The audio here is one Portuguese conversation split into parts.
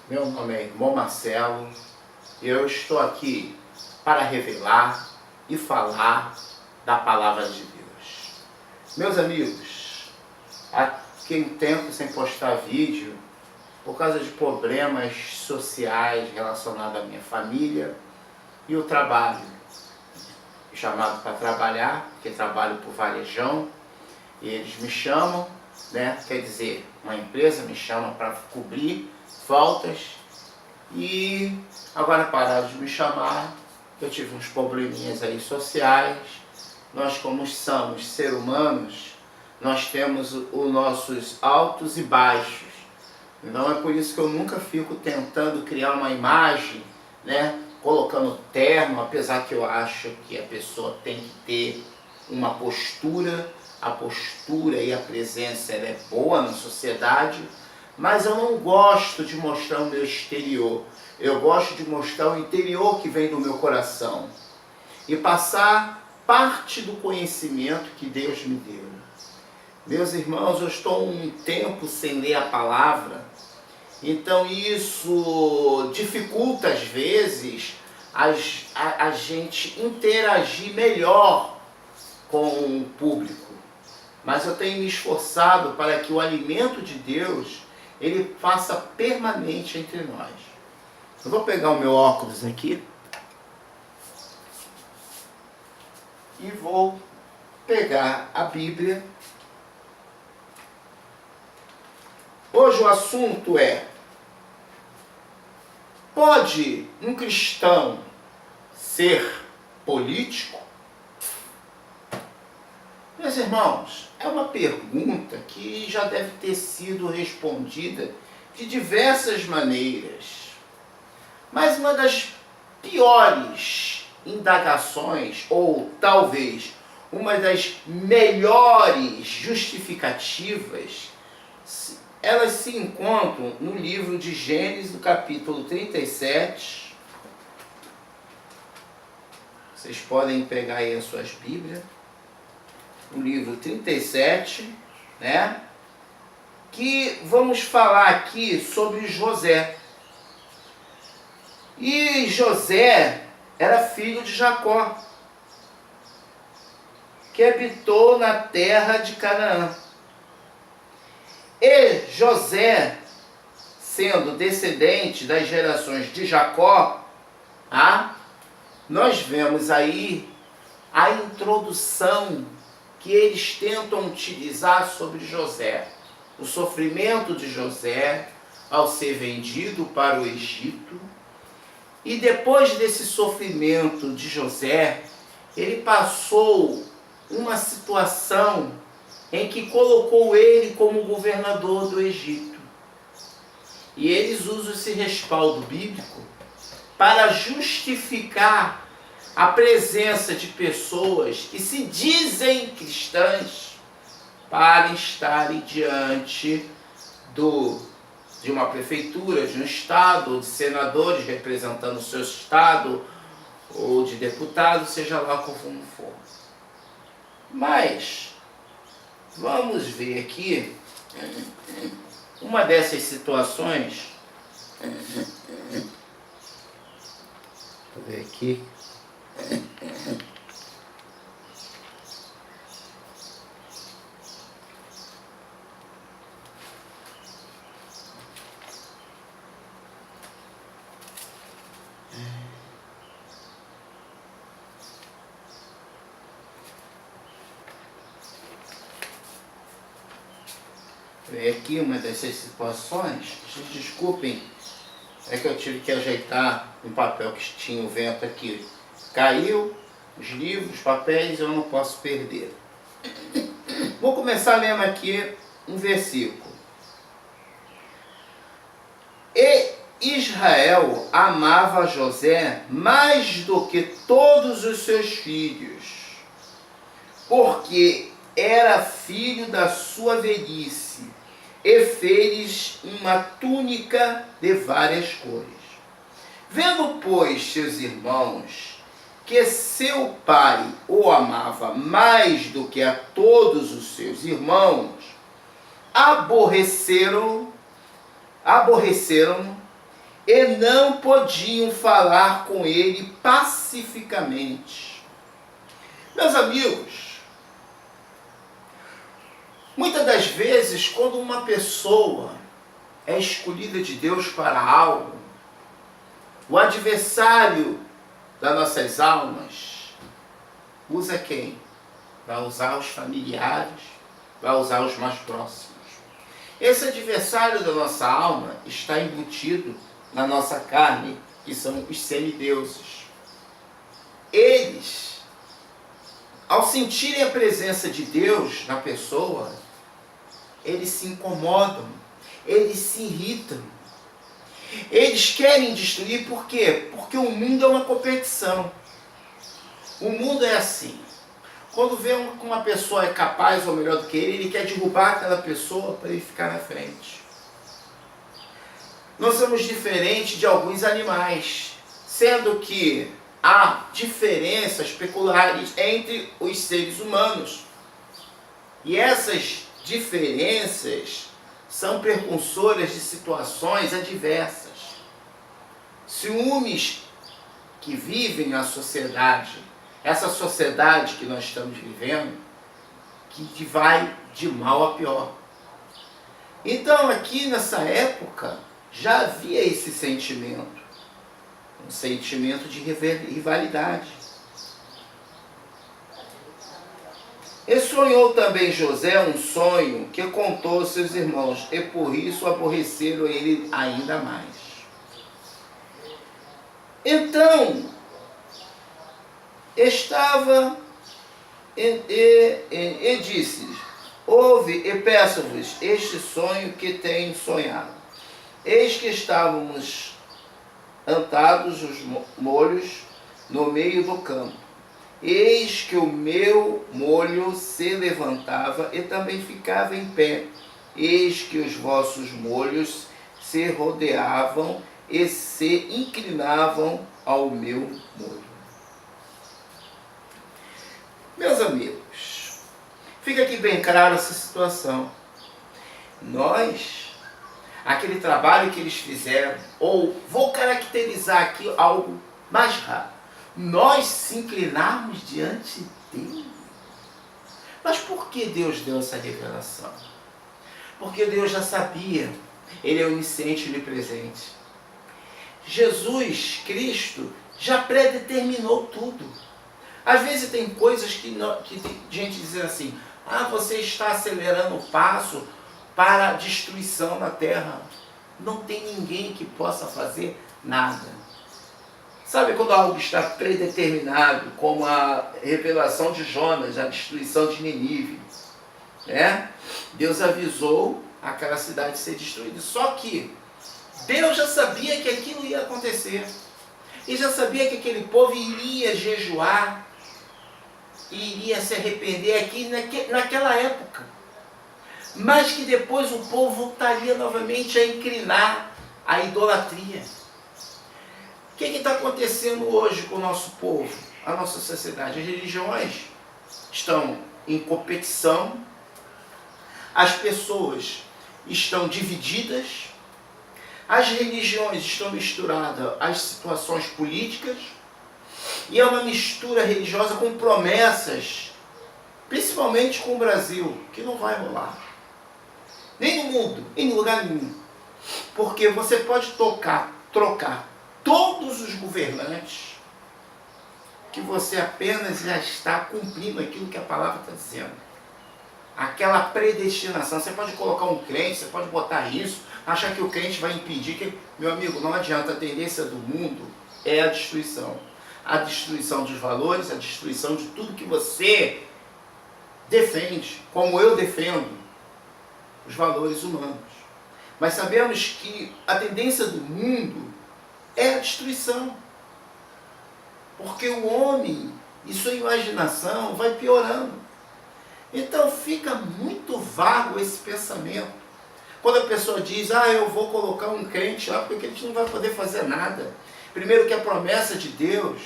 Meu nome é irmão Marcelo e eu estou aqui para revelar e falar da palavra de Deus. Meus amigos, há tempo sem postar vídeo por causa de problemas sociais relacionados à minha família e o trabalho. Fui chamado para trabalhar, porque trabalho por varejão, e eles me chamam, né? Quer dizer, uma empresa me chama para cobrir faltas, e agora pararam de me chamar. Eu tive uns probleminhas aí sociais. Nós, como somos seres humanos, nós temos os nossos altos e baixos. Então é por isso que eu nunca fico tentando criar uma imagem, né, colocando terno, apesar que eu acho que a pessoa tem que ter uma postura. A postura e a presença ela é boa na sociedade, mas eu não gosto de mostrar o meu exterior. Eu gosto de mostrar o interior que vem do meu coração e passar parte do conhecimento que Deus me deu. Meus irmãos, eu estou um tempo sem ler a palavra, então isso dificulta às vezes a gente interagir melhor com o público. Mas eu tenho me esforçado para que o alimento de Deus ele faça permanente entre nós. Eu vou pegar o meu óculos aqui e vou pegar a Bíblia. Hoje o assunto é: pode um cristão ser político? Meus irmãos, é uma pergunta que já deve ter sido respondida de diversas maneiras. Mas uma das piores indagações, ou talvez uma das melhores justificativas, elas se encontram no livro de Gênesis, no capítulo 37. Vocês podem pegar aí as suas Bíblias. O livro 37, né? Que vamos falar aqui sobre José. E José era filho de Jacó, que habitou na terra de Canaã. E José, sendo descendente das gerações de Jacó, nós vemos aí a introdução que eles tentam utilizar sobre José. O sofrimento de José ao ser vendido para o Egito. E depois desse sofrimento de José, ele passou uma situação em que colocou ele como governador do Egito. E eles usam esse respaldo bíblico para justificar a presença de pessoas que se dizem cristãs para estarem diante de uma prefeitura, de um estado, ou de senadores representando o seu estado, ou de deputados, seja lá como for. Mas vamos ver aqui uma dessas situações. Vou ver aqui. Aqui uma dessas situações. Vocês desculpem, é que eu tive que ajeitar um papel que tinha o vento aqui. Caiu os livros, os papéis, eu não posso perder. Vou começar lendo aqui um versículo. E Israel amava José mais do que todos os seus filhos, porque era filho da sua velhice, e fez uma túnica de várias cores. Vendo, pois, seus irmãos que seu pai o amava mais do que a todos os seus aborreceram e não podiam falar com ele pacificamente. Meus amigos, muitas das vezes, quando uma pessoa é escolhida de Deus para algo, o adversário das nossas almas usa quem? Vai usar os familiares, vai usar os mais próximos. Esse adversário da nossa alma está embutido na nossa carne, que são os semideuses. Eles, ao sentirem a presença de Deus na pessoa, eles se incomodam, eles se irritam. Eles querem destruir, por quê? Porque o mundo é uma competição. O mundo é assim. Quando vê que uma pessoa é capaz ou melhor do que ele quer derrubar aquela pessoa para ele ficar na frente. Nós somos diferentes de alguns animais, sendo que há diferenças peculiares entre os seres humanos. E essas diferenças são precursoras de situações adversas. Ciúmes que vivem na sociedade, essa sociedade que nós estamos vivendo, que vai de mal a pior. Então aqui nessa época já havia esse sentimento, um sentimento de rivalidade. E sonhou também José um sonho que contou aos seus irmãos, e por isso aborreceram ele ainda mais. Então, estava e disse-lhes, ouve e peço-vos este sonho que tenho sonhado. Eis que estávamos antados os molhos no meio do campo. Eis que o meu molho se levantava e também ficava em pé. Eis que os vossos molhos se rodeavam e se inclinavam ao meu molho. Meus amigos, fica aqui bem claro essa situação. Nós, aquele trabalho que eles fizeram, ou vou caracterizar aqui algo mais raro, nós se inclinarmos diante dele. Mas por que Deus deu essa revelação? Porque Deus já sabia, ele é onisciente e onipresente. Jesus Cristo já predeterminou tudo. Às vezes tem coisas que tem gente dizendo assim, você está acelerando o passo para a destruição na terra. Não tem ninguém que possa fazer nada. Sabe quando algo está predeterminado, como a revelação de Jonas, a destruição de Nínive, né? Deus avisou aquela cidade ser destruída. Só que Deus já sabia que aquilo ia acontecer. E já sabia que aquele povo iria jejuar, iria se arrepender aqui naquela época. Mas que depois o povo voltaria novamente a inclinar a idolatria. O que está acontecendo hoje com o nosso povo, a nossa sociedade? As religiões estão em competição, as pessoas estão divididas, as religiões estão misturadas às situações políticas, e é uma mistura religiosa com promessas, principalmente com o Brasil, que não vai rolar. Nem no mundo, em lugar nenhum. Porque você pode trocar todos os governantes, que você apenas já está cumprindo aquilo que a palavra está dizendo. Aquela predestinação. Você pode colocar um crente, você pode botar isso, achar que o crente vai impedir que... Meu amigo, não adianta. A tendência do mundo é a destruição. A destruição dos valores, a destruição de tudo que você defende, como eu defendo os valores humanos. Mas sabemos que a tendência do mundo é a destruição. Porque o homem e sua imaginação vai piorando. Então fica muito vago esse pensamento. Quando a pessoa diz, eu vou colocar um crente lá, porque o crente não vai poder fazer nada. Primeiro que a promessa de Deus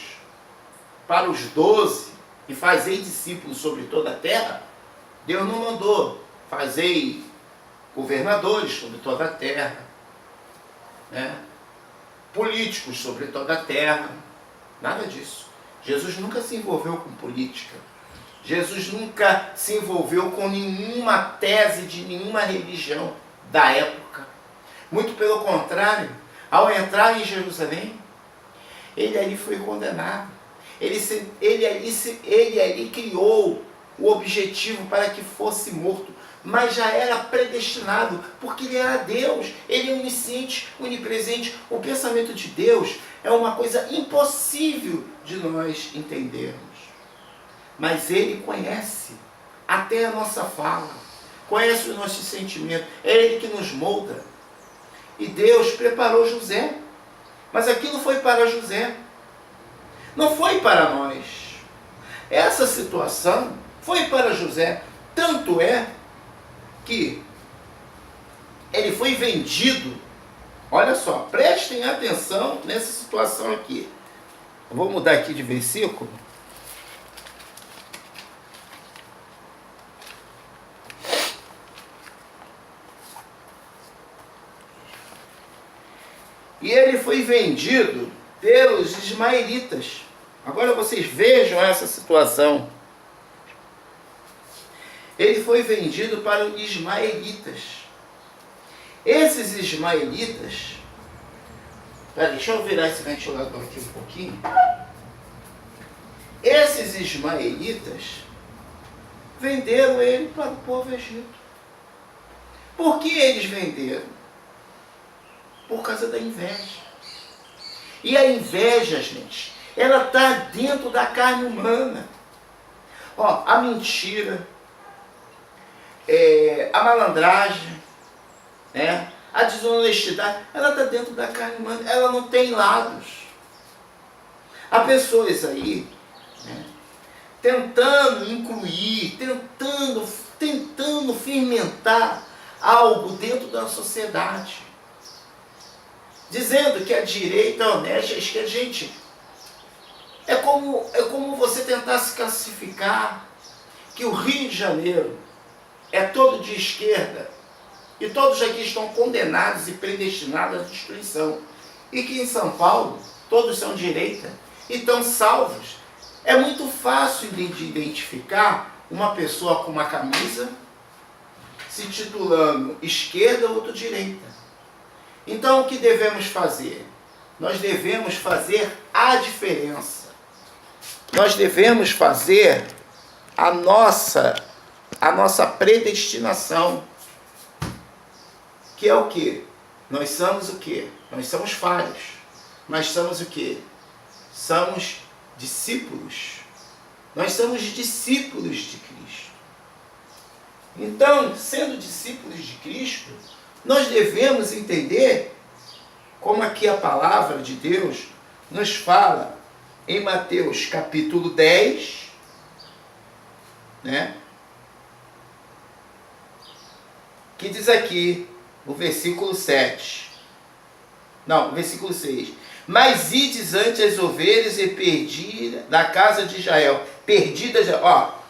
para os 12, e fazei discípulos sobre toda a terra, Deus não mandou, fazei governadores sobre toda a terra, né? políticos sobre toda a terra. Nada disso. Jesus nunca se envolveu com política. Jesus nunca se envolveu com nenhuma tese de nenhuma religião da época. Muito pelo contrário, ao entrar em Jerusalém, ele ali foi condenado. Ele ali criou o objetivo para que fosse morto, mas já era predestinado, porque ele era Deus, ele é onisciente, onipresente. O pensamento de Deus é uma coisa impossível de nós entendermos. Mas ele conhece até a nossa fala, conhece o nosso sentimento, é ele que nos molda. E Deus preparou José, mas aquilo foi para José, não foi para nós. Essa situação foi para José, tanto é que ele foi vendido. Olha só, prestem atenção nessa situação aqui. Eu vou mudar aqui de versículo. E ele foi vendido pelos ismaelitas. Agora vocês vejam essa situação. Ele foi vendido para os ismaelitas. Esses ismaelitas... deixa eu virar esse ventilador aqui um pouquinho. Esses ismaelitas venderam ele para o povo egito. Por que eles venderam? Por causa da inveja. E a inveja, gente, ela está dentro da carne humana. Ó, a mentira, a malandragem, né? A desonestidade, ela está dentro da carne humana, ela não tem lados. Há pessoas aí, né, tentando incluir, tentando fermentar algo dentro da sociedade, dizendo que a direita é honesta, a esquerda. Gente, é como você tentar se classificar que o Rio de Janeiro é todo de esquerda e todos aqui estão condenados e predestinados à destruição, e que em São Paulo todos são direita e estão salvos. É muito fácil de identificar uma pessoa com uma camisa se titulando esquerda ou outro direita. Então o que devemos fazer? Nós devemos fazer a diferença. Nós devemos fazer a nossa predestinação. Que é o quê? Nós somos o quê? Nós somos falhos. Nós somos o quê? Somos discípulos. Nós somos discípulos de Cristo. Então, sendo discípulos de Cristo, nós devemos entender como aqui a palavra de Deus nos fala em Mateus capítulo 10, né? Que diz aqui, o versículo 7. Não, versículo 6. Mas ides ante as ovelhas e perdida da casa de Israel. Perdidas, ó.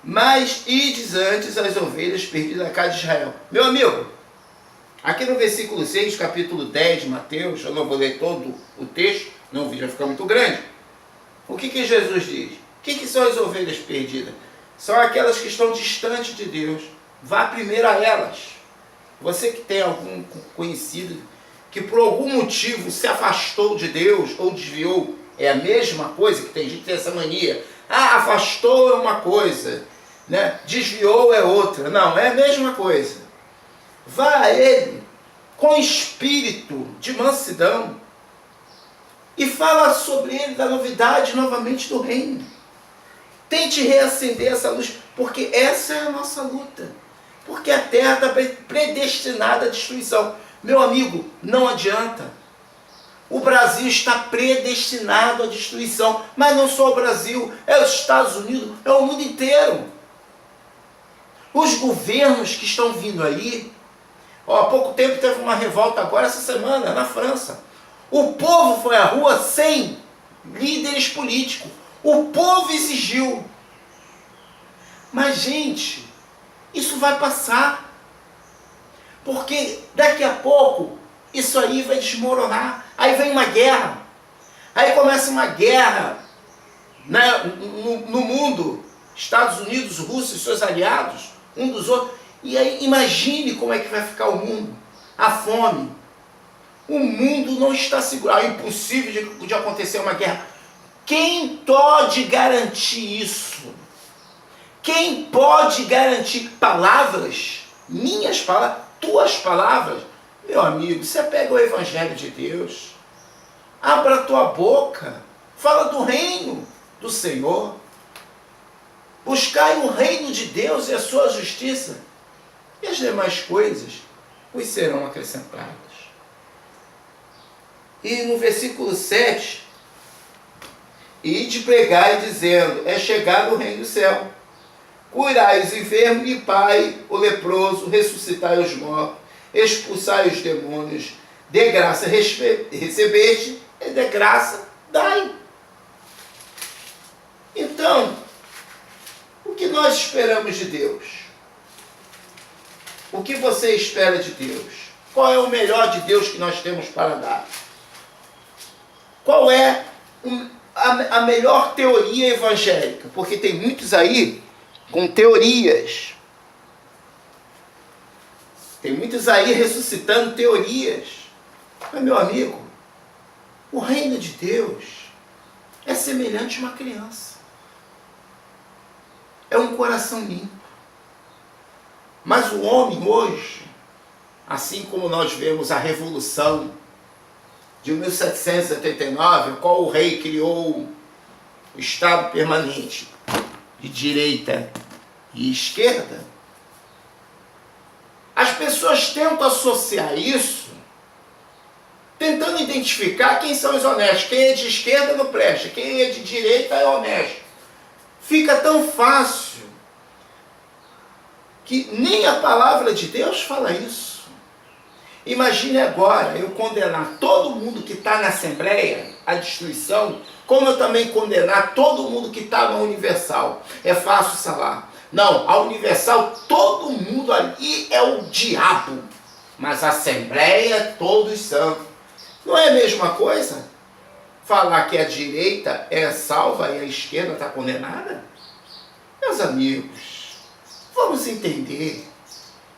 Mas ides antes as ovelhas perdidas da casa de Israel. Meu amigo, aqui no versículo 6, capítulo 10 de Mateus, eu não vou ler todo o texto, não, o vídeo vai ficar muito grande. O que Jesus diz? O que são as ovelhas perdidas? São aquelas que estão distantes de Deus. Vá primeiro a elas. Você que tem algum conhecido que por algum motivo se afastou de Deus ou desviou, é a mesma coisa, que tem gente que tem essa mania. Ah, afastou é uma coisa, né? Desviou é outra. Não, é a mesma coisa. Vá a Ele com espírito de mansidão e fala sobre Ele, da novidade novamente do reino. Tente reacender essa luz, porque essa é a nossa luta. Porque a terra está predestinada à destruição. Meu amigo, não adianta. O Brasil está predestinado à destruição. Mas não só o Brasil, é os Estados Unidos, é o mundo inteiro. Os governos que estão vindo aí, há pouco tempo teve uma revolta agora, essa semana, na França. O povo foi à rua sem líderes políticos. O povo exigiu. Mas, gente, isso vai passar. Porque daqui a pouco isso aí vai desmoronar. Aí vem uma guerra. Aí começa uma guerra, né, no mundo. Estados Unidos, Rússia e seus aliados, um dos outros. E aí imagine como é que vai ficar o mundo. A fome. O mundo não está seguro. É impossível de acontecer uma guerra. Quem pode garantir isso? Quem pode garantir palavras? Minhas palavras? Tuas palavras? Meu amigo, você pega o Evangelho de Deus. Abra a tua boca. Fala do reino do Senhor. Buscai o reino de Deus e a sua justiça. E as demais coisas vos serão acrescentadas. E no versículo 7, ide pregai dizendo, é chegado o reino do céu. Curai os enfermos, limpai o leproso, ressuscitai os mortos, expulsai os demônios, de graça recebeste, e de graça dai. Então, o que nós esperamos de Deus? O que você espera de Deus? Qual é o melhor de Deus que nós temos para dar? Qual é a melhor teoria evangélica? Porque tem muitos aí com teorias. Tem muitos aí ressuscitando teorias. Mas, meu amigo, o reino de Deus é semelhante a uma criança. É um coração limpo. Mas o homem hoje, assim como nós vemos a Revolução de 1789, qual o rei criou o Estado permanente de direita e esquerda, as pessoas tentam associar isso, tentando identificar quem são os honestos. Quem é de esquerda não presta, quem é de direita é honesto. Fica tão fácil que nem a palavra de Deus fala isso. Imagine agora eu condenar todo mundo que está na Assembleia à destruição, como eu também condenar todo mundo que está na Universal. É fácil falar. Não, a Universal, todo mundo ali é o diabo, mas a Assembleia, todos são. Não é a mesma coisa? Falar que a direita é salva e a esquerda está condenada? Meus amigos, vamos entender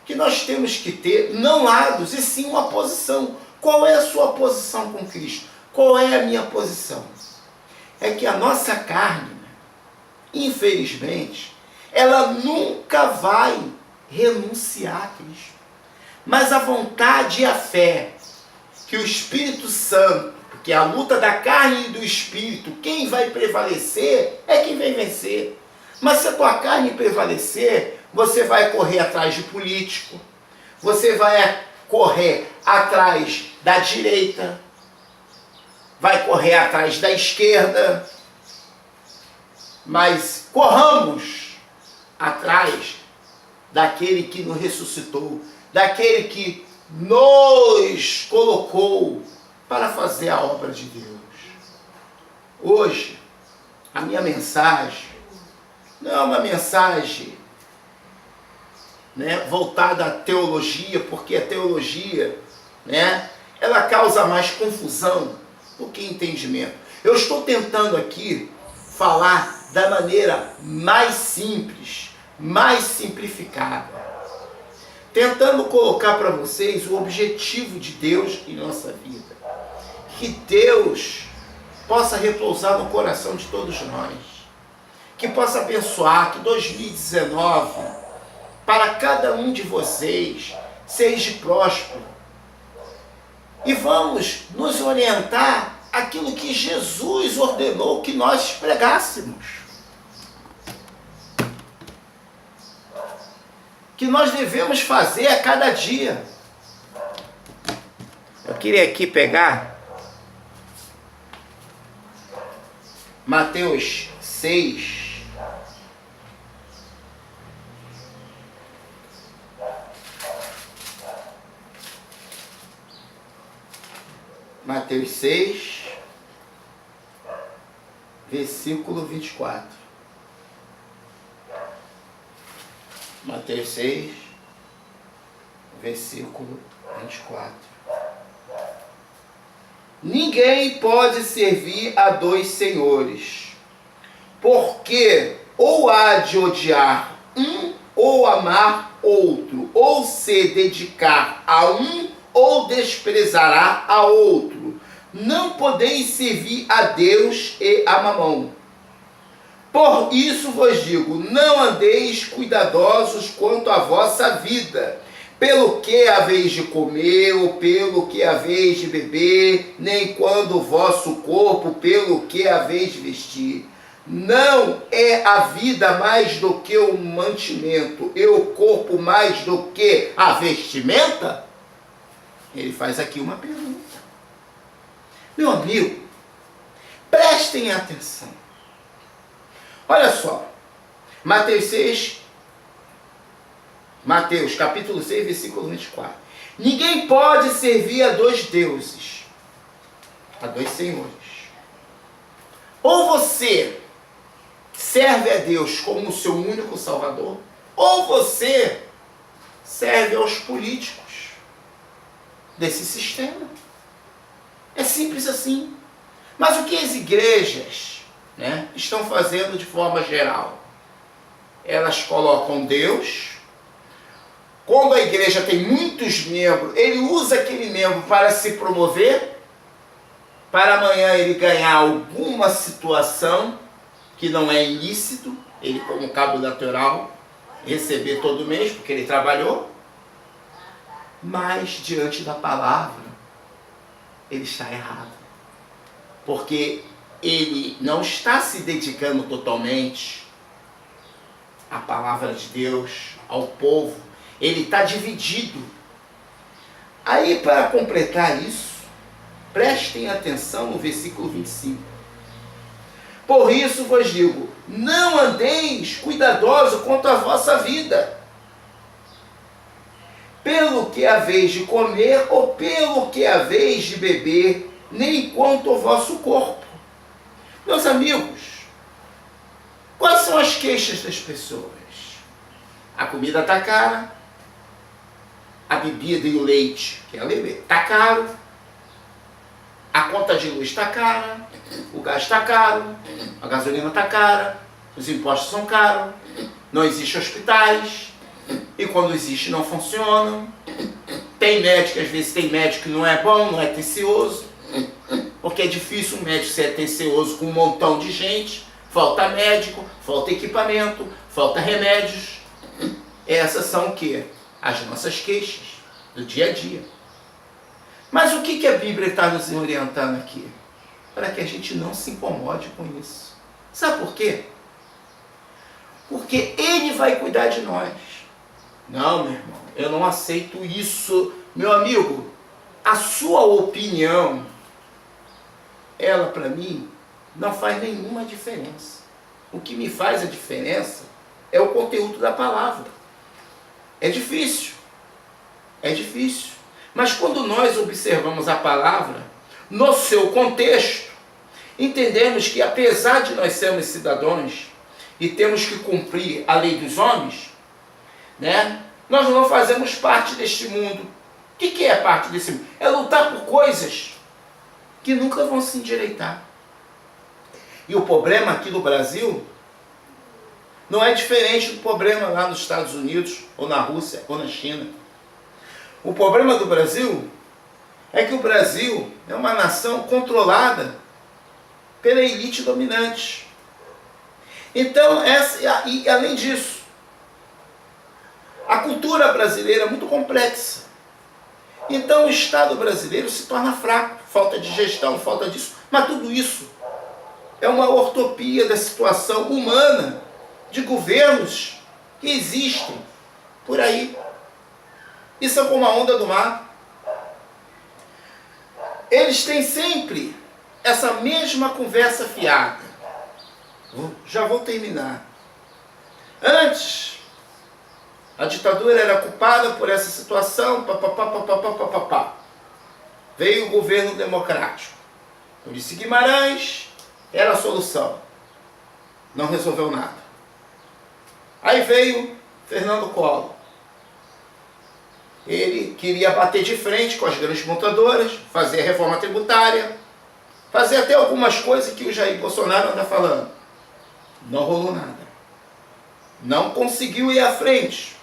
que nós temos que ter, não lados, e sim uma posição. Qual é a sua posição com Cristo? Qual é a minha posição? É que a nossa carne, infelizmente, ela nunca vai renunciar a Cristo. Mas a vontade e a fé, que o Espírito Santo, porque a luta da carne e do Espírito, quem vai prevalecer é quem vai vencer. Mas se a tua carne prevalecer, você vai correr atrás de político, você vai correr atrás da direita, vai correr atrás da esquerda, mas corramos atrás daquele que nos ressuscitou, daquele que nos colocou para fazer a obra de Deus. Hoje, a minha mensagem não é uma mensagem, né, voltada à teologia, porque a teologia, né, ela causa mais confusão do que entendimento. Eu estou tentando aqui falar da maneira mais simples, mais simplificada, tentando colocar para vocês o objetivo de Deus em nossa vida. Que Deus possa repousar no coração de todos nós, que possa abençoar, que 2019, para cada um de vocês, seja próspero. E vamos nos orientar aquilo que Jesus ordenou que nós pregássemos. Que nós devemos fazer a cada dia. Eu queria aqui pegar Mateus 6. Mateus 6, versículo 24. Mateus 6, versículo 24. ninguém pode servir a dois senhores, porque ou há de odiar um ou amar outro, ou se dedicar a um ou desprezará a outro. Não podeis servir a Deus e a Mamão. Por isso vos digo, não andeis cuidadosos quanto à vossa vida, pelo que haveis de comer, ou pelo que haveis de beber, nem quando o vosso corpo, pelo que haveis de vestir. Não é a vida mais do que o mantimento, e o corpo mais do que a vestimenta? Ele faz aqui uma pergunta. Meu amigo, prestem atenção. Olha só, Mateus capítulo 6, versículo 24. Ninguém pode servir a dois deuses, a dois senhores. Ou você serve a Deus como o seu único salvador, ou você serve aos políticos desse sistema. É simples assim. Mas o que as igrejas, estão fazendo de forma geral? Elas colocam Deus. Quando a igreja tem muitos membros, ele usa aquele membro para se promover, para amanhã ele ganhar alguma situação que não é ilícito, ele como cabo lateral, receber todo mês, porque ele trabalhou. Mas diante da palavra, ele está errado. Porque ele não está se dedicando totalmente à palavra de Deus, ao povo. Ele está dividido. Aí, para completar isso, prestem atenção no versículo 25. Por isso vos digo, não andeis cuidadosos quanto à vossa vida, pelo que haveis de comer ou pelo que haveis de beber, nem quanto ao vosso corpo. Meus amigos, quais são as queixas das pessoas? A comida está cara, a bebida e o leite, que é a bebê, está caro, a conta de luz está cara, o gás está caro, a gasolina está cara, os impostos são caros, não existem hospitais, e quando existe não funcionam. Tem médico, às vezes tem médico que não é bom, não é atencioso, porque é difícil um médico ser atencioso com um montão de gente. Falta médico, falta equipamento, falta remédios. Essas são o quê? As nossas queixas do dia a dia. Mas o que a Bíblia está nos orientando aqui? Para que a gente não se incomode com isso. Sabe por quê? Porque Ele vai cuidar de nós. Não, meu irmão, eu não aceito isso. Meu amigo, a sua opinião, ela para mim não faz nenhuma diferença. O que me faz a diferença é o conteúdo da palavra. É difícil. É difícil. Mas quando nós observamos a palavra no seu contexto, entendemos que apesar de nós sermos cidadãos e temos que cumprir a lei dos homens, nós não fazemos parte deste mundo. O que é parte desse mundo? É lutar por coisas que nunca vão se endireitar. E o problema aqui no Brasil não é diferente do problema lá nos Estados Unidos, ou na Rússia, ou na China. O problema do Brasil é que o Brasil é uma nação controlada pela elite dominante. Então, e além disso, a cultura brasileira é muito complexa. Então o Estado brasileiro se torna fraco, falta de gestão, falta disso. Mas tudo isso é uma ortopia da situação humana de governos que existem por aí. E são como a onda do mar. Eles têm sempre essa mesma conversa fiada. Já vou terminar. Antes, a ditadura era culpada por essa situação, Veio o governo democrático. Ulisses Guimarães era a solução. Não resolveu nada. Aí veio Fernando Collor. Ele queria bater de frente com as grandes montadoras, fazer a reforma tributária, fazer até algumas coisas que o Jair Bolsonaro anda falando. Não rolou nada. Não conseguiu ir à frente.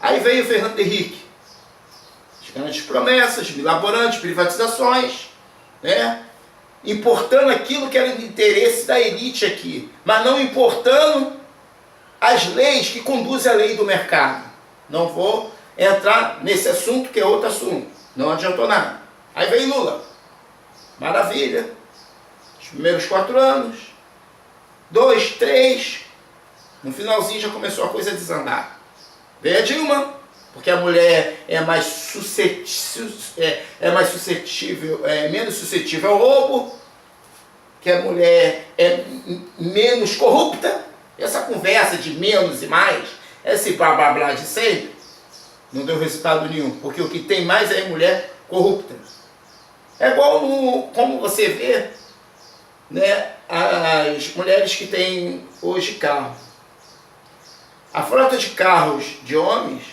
Aí veio o Fernando Henrique. As grandes promessas, milaborantes, privatizações, né? Importando aquilo que era de interesse da elite aqui, mas não importando as leis que conduzem a lei do mercado. Não vou entrar nesse assunto, que é outro assunto. Não adiantou nada. Aí veio Lula. Maravilha. Os primeiros 4 anos. 2, 3. No finalzinho já começou a coisa a desandar. Veio a Dilma, porque a mulher é mais suscetível, menos suscetível ao roubo, que a mulher é menos corrupta. Essa conversa de menos e mais, esse blá blá blá de sempre, não deu resultado nenhum, porque o que tem mais é mulher corrupta. É igual como você vê, né, as mulheres que têm hoje carro. A frota de carros de homens,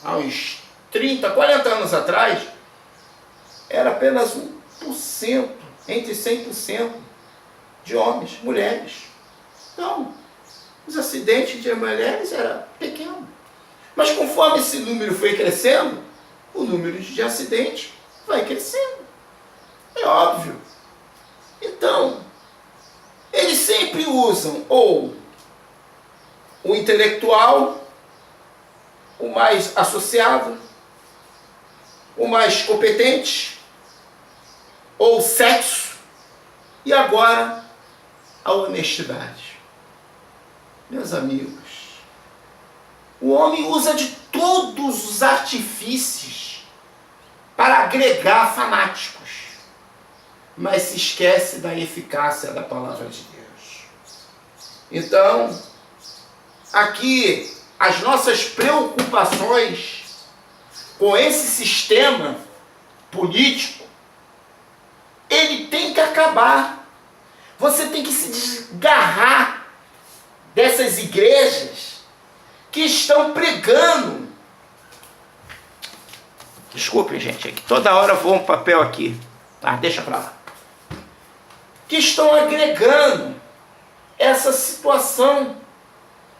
há uns 30, 40 anos atrás, era apenas 1%, entre 100% de homens, mulheres. Então, os acidentes de mulheres eram pequenos. Mas conforme esse número foi crescendo, o número de acidentes vai crescendo. É óbvio. Então, eles sempre usam ou o intelectual, o mais associado, o mais competente, ou o sexo, e agora a honestidade. Meus amigos, o homem usa de todos os artifícios para agregar fanáticos, mas se esquece da eficácia da palavra de Deus. Então, aqui, as nossas preocupações com esse sistema político, ele tem que acabar. Você tem que se desgarrar dessas igrejas que estão pregando. Desculpem, gente, é que toda hora voa um papel aqui. Tá, deixa pra lá. Que estão agregando essa situação,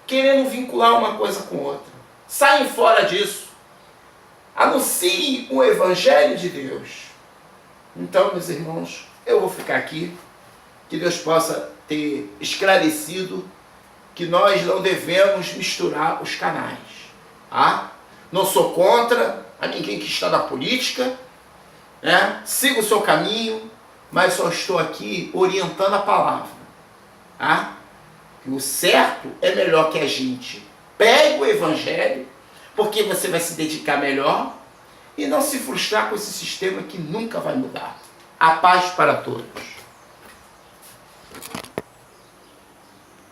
querendo vincular uma coisa com outra. Saem fora disso. Anuncie o Evangelho de Deus. Então, meus irmãos, eu vou ficar aqui. Que Deus possa ter esclarecido que nós não devemos misturar os canais. Tá? Não sou contra a ninguém que está na política, né? Siga o seu caminho, mas só estou aqui orientando a palavra. Tá? O certo é melhor que a gente pegue o Evangelho, porque você vai se dedicar melhor e não se frustrar com esse sistema que nunca vai mudar. A paz para todos.